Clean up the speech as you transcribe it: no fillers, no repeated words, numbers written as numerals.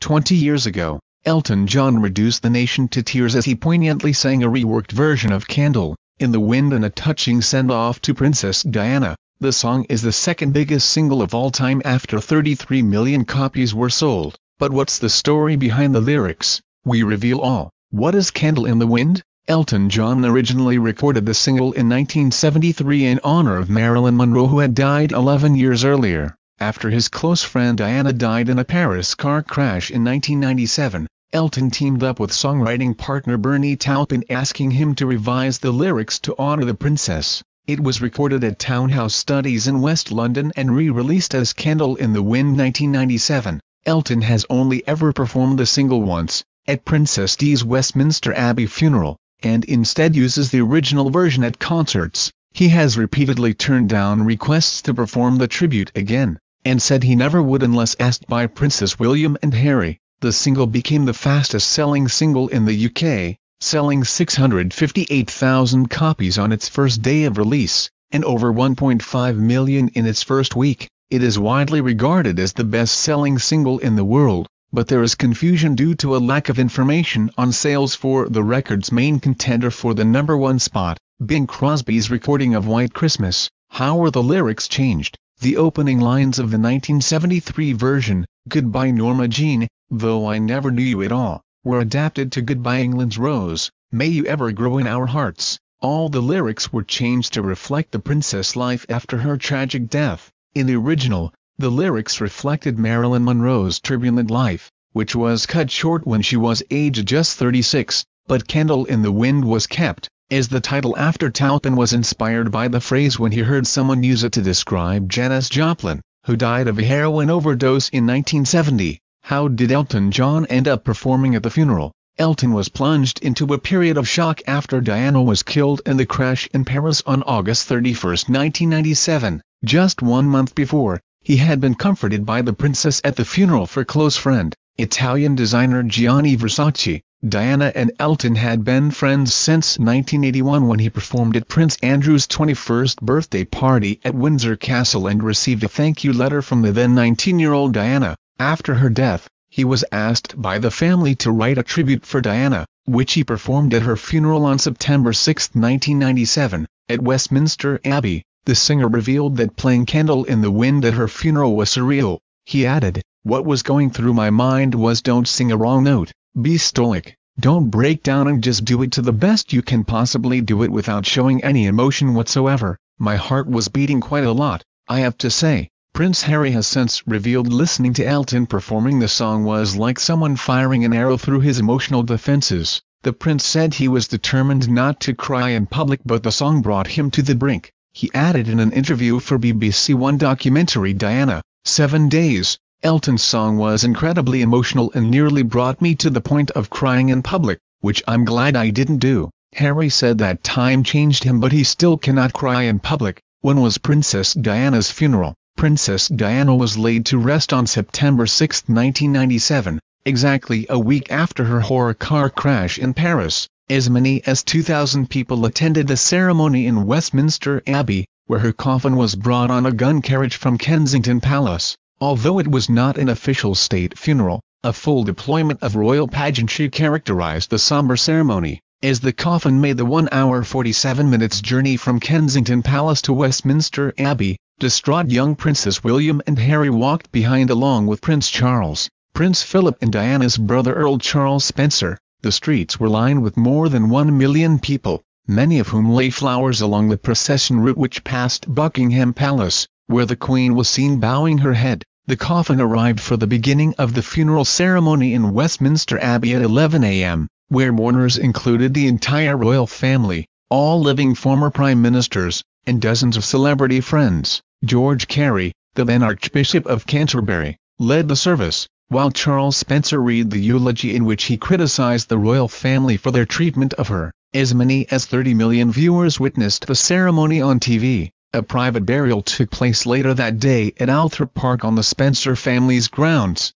20 years ago, Elton John reduced the nation to tears as he poignantly sang a reworked version of Candle in the Wind and a touching send-off to Princess Diana. The song is the second biggest single of all time after 33 million copies were sold. But what's the story behind the lyrics? We reveal all. What is Candle in the Wind? Elton John originally recorded the single in 1973 in honor of Marilyn Monroe, who had died 11 years earlier, after his close friend Diana died in a Paris car crash in 1997. Elton teamed up with songwriting partner Bernie Taupin, asking him to revise the lyrics to honor the princess. It was recorded at Townhouse Studios in West London and re-released as Candle in the Wind 1997. Elton has only ever performed the single once, at Princess Di's Westminster Abbey funeral, and instead uses the original version at concerts. He has repeatedly turned down requests to perform the tribute again, and said he never would unless asked by Princes William and Harry. The single became the fastest-selling single in the UK, selling 658,000 copies on its first day of release, and over 1.5 million in its first week. It is widely regarded as the best-selling single in the world, but there is confusion due to a lack of information on sales for the record's main contender for the #1 spot, Bing Crosby's recording of White Christmas. How were the lyrics changed? The opening lines of the 1973 version, "Goodbye Norma Jean, though I never knew you at all," were adapted to "Goodbye England's Rose, may you ever grow in our hearts." All the lyrics were changed to reflect the princess' life after her tragic death. In the original, the lyrics reflected Marilyn Monroe's turbulent life, which was cut short when she was aged just 36, but Candle in the Wind was kept, as the title after Taupin was inspired by the phrase when he heard someone use it to describe Janis Joplin, who died of a heroin overdose in 1970. How did Elton John end up performing at the funeral? Elton was plunged into a period of shock after Diana was killed in the crash in Paris on August 31, 1997. Just 1 month before, he had been comforted by the princess at the funeral for close friend, Italian designer Gianni Versace. Diana and Elton had been friends since 1981 when he performed at Prince Andrew's 21st birthday party at Windsor Castle and received a thank you letter from the then 19-year-old Diana. After her death, he was asked by the family to write a tribute for Diana, which he performed at her funeral on September 6, 1997, at Westminster Abbey. The singer revealed that playing Candle in the Wind at her funeral was surreal. He added, "What was going through my mind was don't sing a wrong note, be stoic, don't break down and just do it to the best you can possibly do it without showing any emotion whatsoever. My heart was beating quite a lot, I have to say." Prince Harry has since revealed listening to Elton performing the song was like someone firing an arrow through his emotional defenses. The prince said he was determined not to cry in public, but the song brought him to the brink. He added in an interview for BBC One documentary Diana, 7 Days, "Elton's song was incredibly emotional and nearly brought me to the point of crying in public, which I'm glad I didn't do." Harry said that time changed him, but he still cannot cry in public. When was Princess Diana's funeral? Princess Diana was laid to rest on September 6, 1997, exactly a week after her horror car crash in Paris. As many as 2,000 people attended the ceremony in Westminster Abbey, where her coffin was brought on a gun carriage from Kensington Palace. Although it was not an official state funeral, a full deployment of royal pageantry characterized the somber ceremony, as the coffin made the 1 hour 47 minutes journey from Kensington Palace to Westminster Abbey. Distraught young Princes William and Harry walked behind along with Prince Charles, Prince Philip and Diana's brother Earl Charles Spencer. The streets were lined with more than 1 million people, many of whom lay flowers along the procession route which passed Buckingham Palace, where the Queen was seen bowing her head. The coffin arrived for the beginning of the funeral ceremony in Westminster Abbey at 11 a.m., where mourners included the entire royal family, all living former prime ministers, and dozens of celebrity friends. George Carey, the then Archbishop of Canterbury, led the service, while Charles Spencer read the eulogy in which he criticized the royal family for their treatment of her. As many as 30 million viewers witnessed the ceremony on TV. A private burial took place later that day at Althorp Park on the Spencer family's grounds.